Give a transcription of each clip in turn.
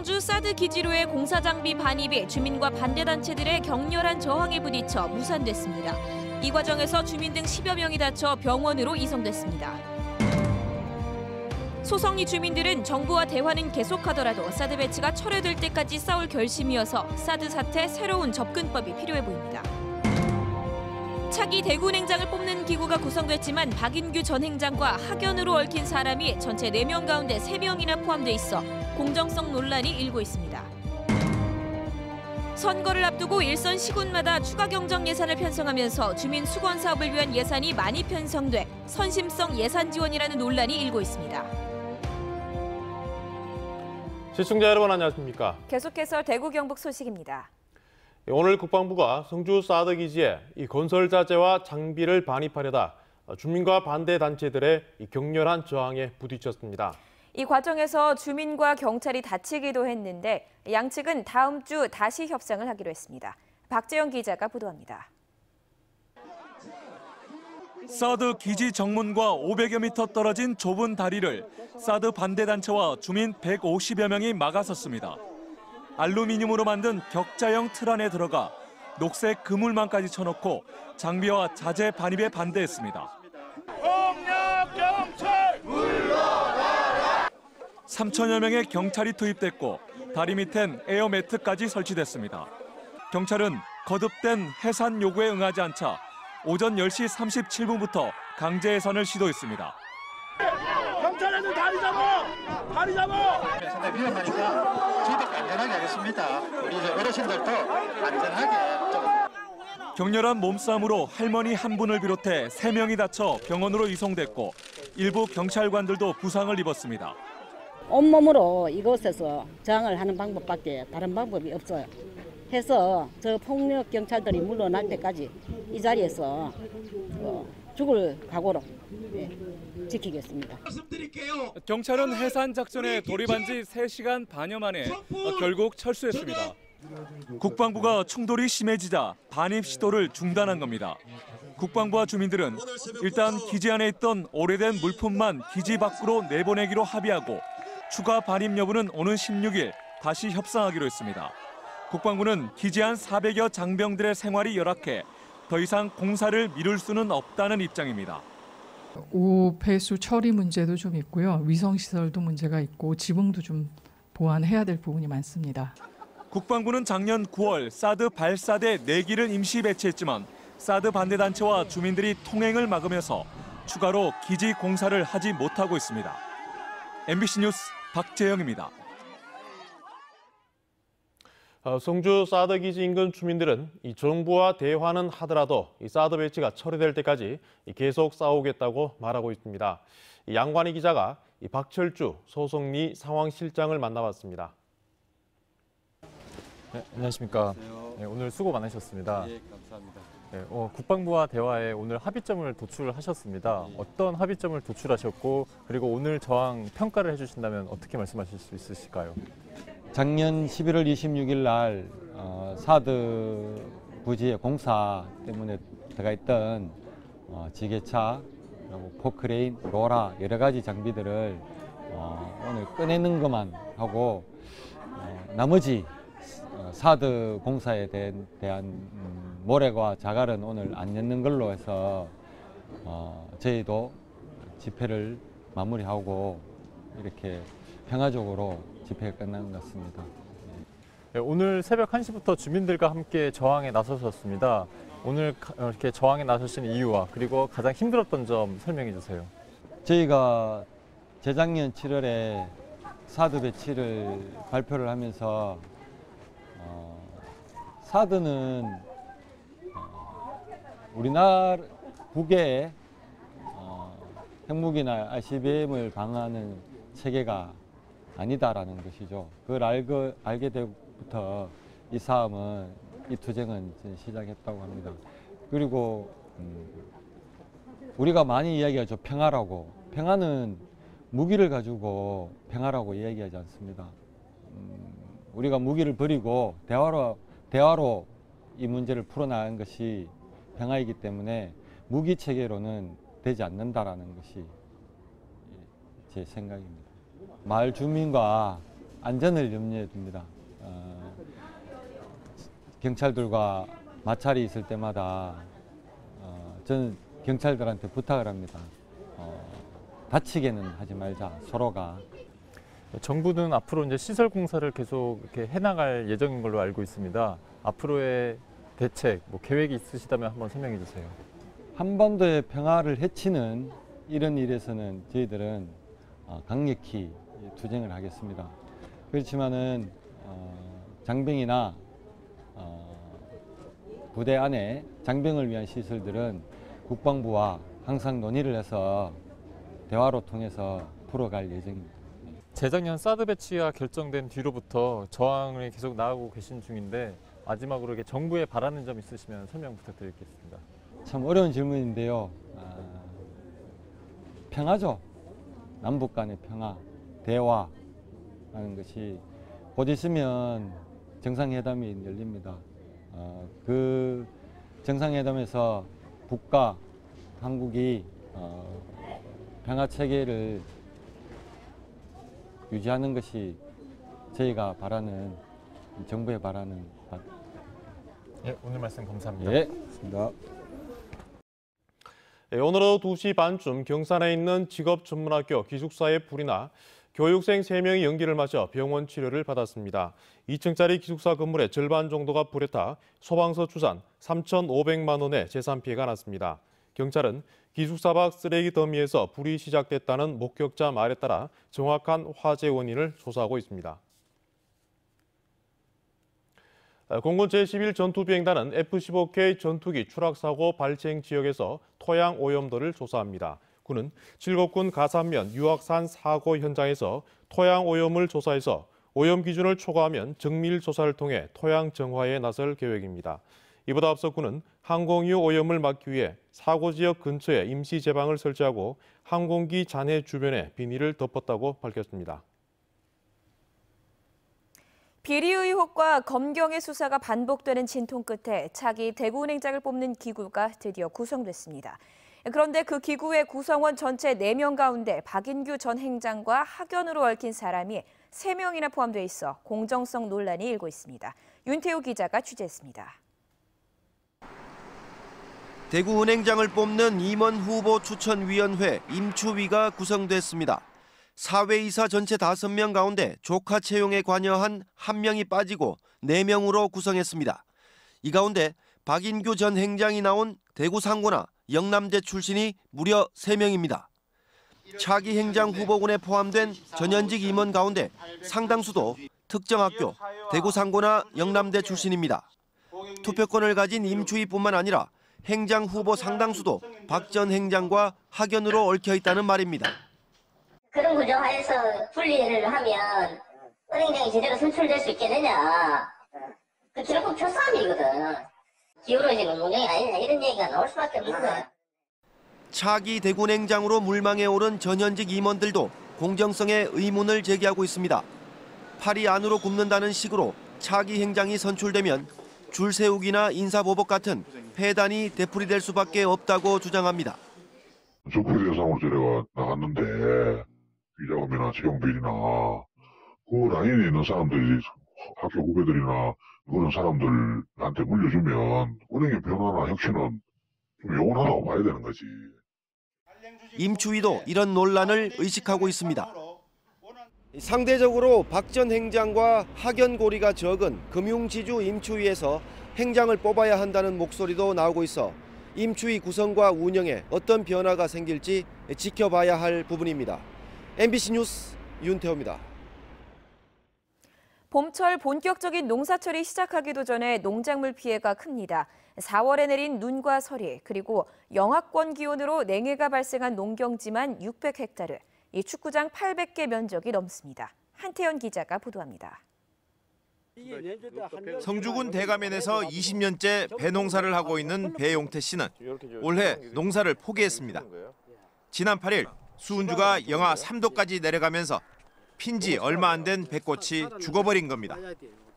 성주 사드 기지로의 공사 장비 반입이 주민과 반대단체들의 격렬한 저항에 부딪혀 무산됐습니다. 이 과정에서 주민 등 10여 명이 다쳐 병원으로 이송됐습니다. 소성리 주민들은 정부와 대화는 계속하더라도 사드 배치가 철회될 때까지 싸울 결심이어서 사드 사태 새로운 접근법이 필요해 보입니다. 차기 대구 행장을 뽑는 기구가 구성됐지만 박인규 전 행장과 학연으로 얽힌 사람이 전체 4명 가운데 3명이나 포함돼 있어 공정성 논란이 일고 있습니다. 선거를 앞두고 일선 시군마다 추가 경정 예산을 편성하면서 주민 수건 사업을 위한 예산이 많이 편성돼 선심성 예산 지원이라는 논란이 일고 있습니다. 시청자 여러분 안녕하십니까? 계속해서 대구 경북 소식입니다. 오늘 국방부가 성주 사드 기지에 이 건설 자재와 장비를 반입하려다 주민과 반대 단체들의 격렬한 저항에 부딪혔습니다. 이 과정에서 주민과 경찰이 다치기도 했는데 양측은 다음 주 다시 협상을 하기로 했습니다. 박재영 기자가 보도합니다. 사드 기지 정문과 500여 미터 떨어진 좁은 다리를 사드 반대 단체와 주민 150여 명이 막아섰습니다. 알루미늄으로 만든 격자형 틀 안에 들어가 녹색 그물망까지 쳐놓고 장비와 자재 반입에 반대했습니다. 폭력 경찰 물러나라! 3천여 명의 경찰이 투입됐고 다리 밑엔 에어매트까지 설치됐습니다. 경찰은 거듭된 해산 요구에 응하지 않자 오전 10시 37분부터 강제 해산을 시도했습니다. 경찰애들 다리 잡아! 다리 잡아! 상당히 위험하니까 저희도 안전하게 하겠습니다. 우리 어르신들도 안전하게 좀. 격렬한 몸싸움으로 할머니 한 분을 비롯해 3명이 다쳐 병원으로 이송됐고 일부 경찰관들도 부상을 입었습니다. 온몸으로 이곳에서 저항을 하는 방법밖에 다른 방법이 없어요. 해서 저 폭력 경찰들이 물러날 때까지 이 자리에서 죽을 각오로 지키겠습니다. 경찰은 해산 작전에 돌입한 지 3시간 반여 만에 결국 철수했습니다. 국방부가 충돌이 심해지자 반입 시도를 중단한 겁니다. 국방부와 주민들은 일단 기지 안에 있던 오래된 물품만 기지 밖으로 내보내기로 합의하고 추가 반입 여부는 오는 16일 다시 협상하기로 했습니다. 국방부는 기지 안 400여 장병들의 생활이 열악해 더 이상 공사를 미룰 수는 없다는 입장입니다. 오폐수 처리 문제도 좀 있고요. 위성시설도 문제가 있고 지붕도 좀 보완해야 될 부분이 많습니다. 국방부는 작년 9월 사드 발사대 4기를 임시 배치했지만 사드 반대단체와 주민들이 통행을 막으면서 추가로 기지 공사를 하지 못하고 있습니다. MBC 뉴스 박재영입니다. 성주 사드 기지 인근 주민들은 이 정부와 대화는 하더라도 이 사드 배치가 처리될 때까지 계속 싸우겠다고 말하고 있습니다. 양관희 기자가 이 박철주 소성리 상황실장을 만나봤습니다. 네, 안녕하십니까. 네, 오늘 수고 많으셨습니다. 예, 감사합니다. 네, 국방부와 대화에 오늘 합의점을 도출하셨습니다. 어떤 합의점을 도출하셨고 그리고 오늘 저항 평가를 해주신다면 어떻게 말씀하실 수 있으실까요? 작년 11월 26일 날 사드 부지의 공사 때문에 들어가 있던 지게차, 그리고 포크레인, 로라 여러 가지 장비들을 오늘 꺼내는 것만 하고 나머지 사드 공사에 대한 모래와 자갈은 오늘 안 엮는 걸로 해서 저희도 집회를 마무리하고 이렇게 평화적으로 집회가 끝난 것 같습니다. 네, 오늘 새벽 1시부터 주민들과 함께 저항에 나서셨습니다. 오늘 이렇게 저항에 나서신 이유와 그리고 가장 힘들었던 점 설명해 주세요. 저희가 재작년 7월에 사드 배치를 발표를 하면서 사드는 우리나라 국외에 핵무기나 ICBM을 방어하는 체계가 아니다라는 것이죠. 그걸 알게 되고부터 이 싸움은, 이 투쟁은 시작했다고 합니다. 그리고 우리가 많이 이야기하죠. 평화라고. 평화는 무기를 가지고 평화라고 이야기하지 않습니다. 우리가 무기를 버리고 대화로 이 문제를 풀어나가는 것이 평화이기 때문에 무기 체계로는 되지 않는다라는 것이 제 생각입니다. 마을 주민과 안전을 염려해 둡니다. 경찰들과 마찰이 있을 때마다 저는 경찰들한테 부탁을 합니다. 다치게는 하지 말자, 서로가. 정부는 앞으로 이제 시설 공사를 계속 이렇게 해나갈 예정인 걸로 알고 있습니다. 앞으로의 대책, 계획이 있으시다면 한번 설명해 주세요. 한반도의 평화를 해치는 이런 일에서는 저희들은 강력히 투쟁을 하겠습니다. 그렇지만은 장병이나 부대 안에 장병을 위한 시설들은 국방부와 항상 논의를 해서 대화로 통해서 풀어갈 예정입니다. 재작년 사드 배치가 결정된 뒤로부터 저항을 계속 나가고 계신 중인데 마지막으로 이렇게 정부에 바라는 점 있으시면 설명 부탁드리겠습니다. 참 어려운 질문인데요. 평화죠. 남북 간의 평화, 대화하는 것이 곧 있으면 정상회담이 열립니다. 그 정상회담에서 북과 한국이 평화 체계를 유지하는 것이 저희가 바라는, 정부에 바라는 바. 예, 오늘 말씀 감사합니다. 예, 고맙습니다. 오늘 오후 2시 반쯤 경산에 있는 직업전문학교 기숙사에 불이 나 교육생 3명이 연기를 마셔 병원 치료를 받았습니다. 2층짜리 기숙사 건물의 절반 정도가 불에 타 소방서 추산 3,500만 원의 재산 피해가 났습니다. 경찰은 기숙사 밖 쓰레기 더미에서 불이 시작됐다는 목격자 말에 따라 정확한 화재 원인을 조사하고 있습니다. 공군 제11 전투비행단은 F-15K 전투기 추락사고 발생 지역에서 토양 오염도를 조사합니다. 군은 칠곡군 가산면 유악산 사고 현장에서 토양 오염을 조사해서 오염 기준을 초과하면 정밀 조사를 통해 토양 정화에 나설 계획입니다. 이보다 앞서 군은 항공유 오염을 막기 위해 사고 지역 근처에 임시 제방을 설치하고 항공기 잔해 주변에 비닐을 덮었다고 밝혔습니다. 비리 의혹과 검경의 수사가 반복되는 진통 끝에 차기 대구은행장을 뽑는 기구가 드디어 구성됐습니다. 그런데 그 기구의 구성원 전체 4명 가운데 박인규 전 행장과 학연으로 얽힌 사람이 3명이나 포함돼 있어 공정성 논란이 일고 있습니다. 윤태호 기자가 취재했습니다. 대구은행장을 뽑는 임원 후보 추천위원회 임추위가 구성됐습니다. 사회이사 전체 5명 가운데 조카 채용에 관여한 1명이 빠지고 4명으로 구성했습니다. 이 가운데 박인규 전 행장이 나온 대구 상고나 영남대 출신이 무려 3명입니다. 차기 행장 후보군에 포함된 전현직 임원 가운데 상당수도 특정 학교, 대구 상고나 영남대 출신입니다. 투표권을 가진 임추위뿐만 아니라 행장 후보 상당수도 박 전 행장과 학연으로 얽혀 있다는 말입니다. 그런 구조하에서 분리를 하면 은행장이 제대로 선출될 수 있겠느냐. 그 결국 표싸움이거든. 기울어지는 운영이 아니냐 이런 얘기가 나올 수밖에 없는 거야. 차기 대구은행장으로 물망에 오른 전현직 임원들도 공정성에 의문을 제기하고 있습니다. 팔이 안으로 굽는다는 식으로 차기 행장이 선출되면 줄 세우기나 인사보복 같은 폐단이 되풀이될 수밖에 없다고 주장합니다. 정부 대상으로 제가 나갔는데 기자금이나 채용비리나 그 라인에 있는 사람들이 학교 후배들이나 그런 사람들한테 물려주면 은행의 변화나 혁신은 좀 영원하다고 봐야 되는 거지. 임추위도 이런 논란을 의식하고 있습니다. 상대적으로 박 전 행장과 학연 고리가 적은 금융지주 임추위에서 행장을 뽑아야 한다는 목소리도 나오고 있어 임추위 구성과 운영에 어떤 변화가 생길지 지켜봐야 할 부분입니다. MBC 뉴스 윤태호입니다. 봄철 본격적인 농사철이 시작하기도 전에 농작물 피해가 큽니다. 4월에 내린 눈과 서리 그리고 영하권 기온으로 냉해가 발생한 농경지만 600헥타르, 이 축구장 800개 면적이 넘습니다. 한태현 기자가 보도합니다. 성주군 대가면에서 20년째 배농사를 하고 있는 배용태 씨는 올해 농사를 포기했습니다. 지난 8일 수은주가 영하 3도까지 내려가면서 핀지 얼마 안 된 배꽃이 죽어버린 겁니다.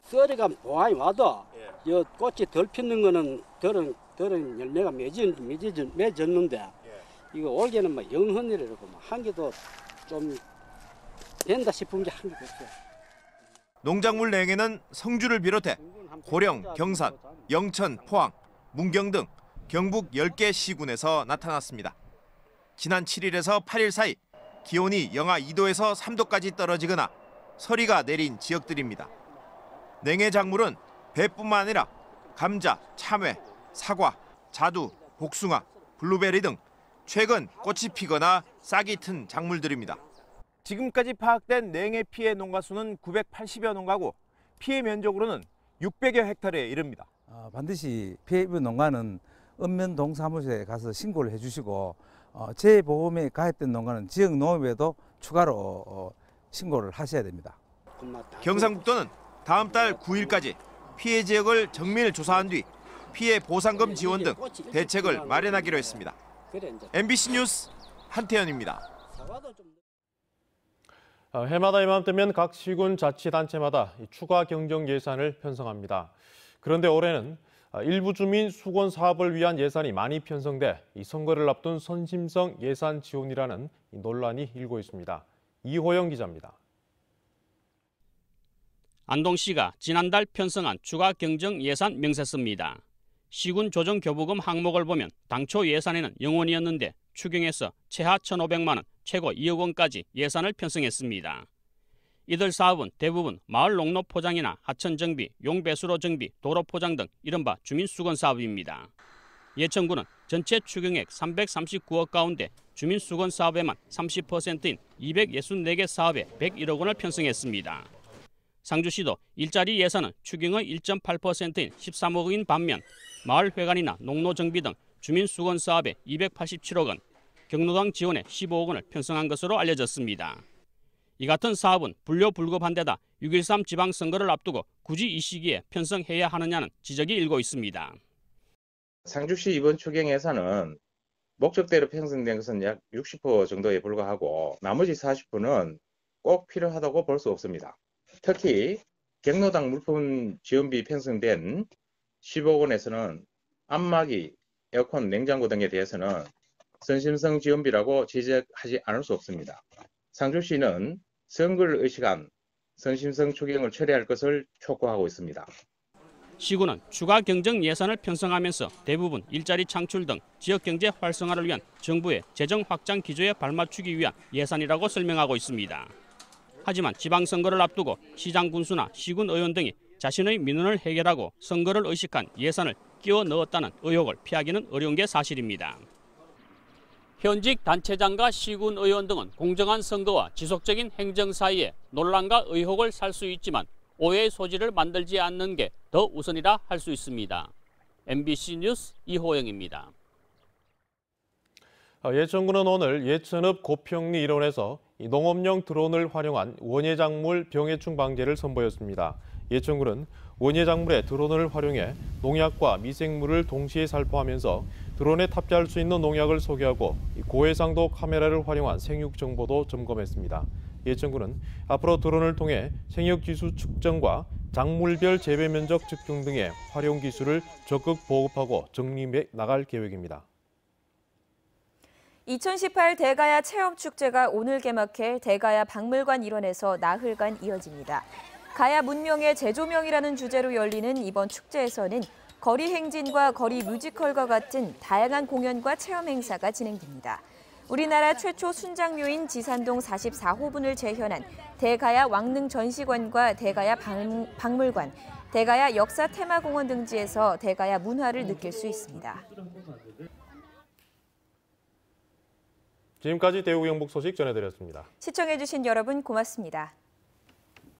썰이가 보아이 와도 이 꽃이 덜 피는 거는 덜은 열매가 맺었는데 이거 올해는 뭐 영헌이라고 한 개도 좀 된다 싶은 게 한 개도 없어요. 농작물 냉해는 성주를 비롯해 고령, 경산, 영천, 포항, 문경 등 경북 10개 시군에서 나타났습니다. 지난 7일에서 8일 사이 기온이 영하 2도에서 3도까지 떨어지거나 서리가 내린 지역들입니다. 냉해 작물은 배뿐만 아니라 감자, 참외, 사과, 자두, 복숭아, 블루베리 등 최근 꽃이 피거나 싹이 튼 작물들입니다. 지금까지 파악된 냉해 피해 농가 수는 980여 농가고 피해 면적으로는 600여 헥타르에 이릅니다. 반드시 피해 입은 농가는 읍면동사무소에 가서 신고를 해주시고 재보험에 가입된 농가는 지역 농협에도 추가로 신고를 하셔야 됩니다. 경상북도는 다음 달 9일까지 피해 지역을 정밀 조사한 뒤 피해 보상금 지원 등 대책을 마련하기로 했습니다. MBC 뉴스 한태현입니다. 해마다 이맘때면 각 시군 자치단체마다 추가 경정 예산을 편성합니다. 그런데 올해는 일부 주민 수건 사업을 위한 예산이 많이 편성돼 이 선거를 앞둔 선심성 예산 지원이라는 논란이 일고 있습니다. 이호영 기자입니다. 안동시가 지난달 편성한 추가 경정 예산 명세서입니다. 시군 조정 교부금 항목을 보면 당초 예산에는 0원이었는데 추경해서 최하 1,500만 원, 최고 2억 원까지 예산을 편성했습니다. 이들 사업은 대부분 마을 농로 포장이나 하천 정비, 용배수로 정비, 도로 포장 등 이른바 주민 수건 사업입니다. 예천군은 전체 추경액 339억 가운데 주민 수건 사업에만 30%인 264개 사업에 101억 원을 편성했습니다. 상주시도 일자리 예산은 추경의 1.8%인 13억 원인 반면 마을 회관이나 농로 정비 등 주민 수건 사업에 287억 원, 경로당 지원에 15억 원을 편성한 것으로 알려졌습니다. 이 같은 사업은 불효불급한 데다 6.13 지방선거를 앞두고 굳이 이 시기에 편성해야 하느냐는 지적이 일고 있습니다. 상주시 이번 추경 예산은 목적대로 편성된 것은 약 60% 정도에 불과하고 나머지 40%는 꼭 필요하다고 볼 수 없습니다. 특히 경로당 물품 지원비 편성된 15억 원에서는 안마기, 에어컨, 냉장고 등에 대해서는 선심성 지원비라고 지적하지 않을 수 없습니다. 상주시는 선거를 의식한 선심성 추경을 처리할 것을 촉구하고 있습니다. 시군은 추가 경정 예산을 편성하면서 대부분 일자리 창출 등 지역경제 활성화를 위한 정부의 재정 확장 기조에 발맞추기 위한 예산이라고 설명하고 있습니다. 하지만 지방선거를 앞두고 시장 군수나 시군 의원 등이 자신의 민원을 해결하고 선거를 의식한 예산을 끼워 넣었다는 의혹을 피하기는 어려운 게 사실입니다. 현직 단체장과 시군 의원 등은 공정한 선거와 지속적인 행정 사이에 논란과 의혹을 살 수 있지만 오해의 소지를 만들지 않는 게 더 우선이라 할 수 있습니다. MBC 뉴스 이호영입니다. 예천군은 오늘 예천읍 고평리 일원에서 농업용 드론을 활용한 원예작물 병해충 방제를 선보였습니다. 예천군은 원예작물에 드론을 활용해 농약과 미생물을 동시에 살포하면서 드론에 탑재할 수 있는 농약을 소개하고 고해상도 카메라를 활용한 생육 정보도 점검했습니다. 예천군은 앞으로 드론을 통해 생육 기수 측정과 작물별 재배 면적 측정 등의 활용 기술을 적극 보급하고 정립해 나갈 계획입니다. 2018 대가야 체험축제가 오늘 개막해 대가야 박물관 일원에서 나흘간 이어집니다. 가야 문명의 재조명이라는 주제로 열리는 이번 축제에서는 거리 행진과 거리 뮤지컬과 같은 다양한 공연과 체험 행사가 진행됩니다. 우리나라 최초 순장묘인 지산동 44호분을 재현한 대가야 왕릉 전시관과 대가야 박물관, 대가야 역사 테마공원 등지에서 대가야 문화를 느낄 수 있습니다. 지금까지 대구 경북 소식 전해드렸습니다. 시청해주신 여러분 고맙습니다.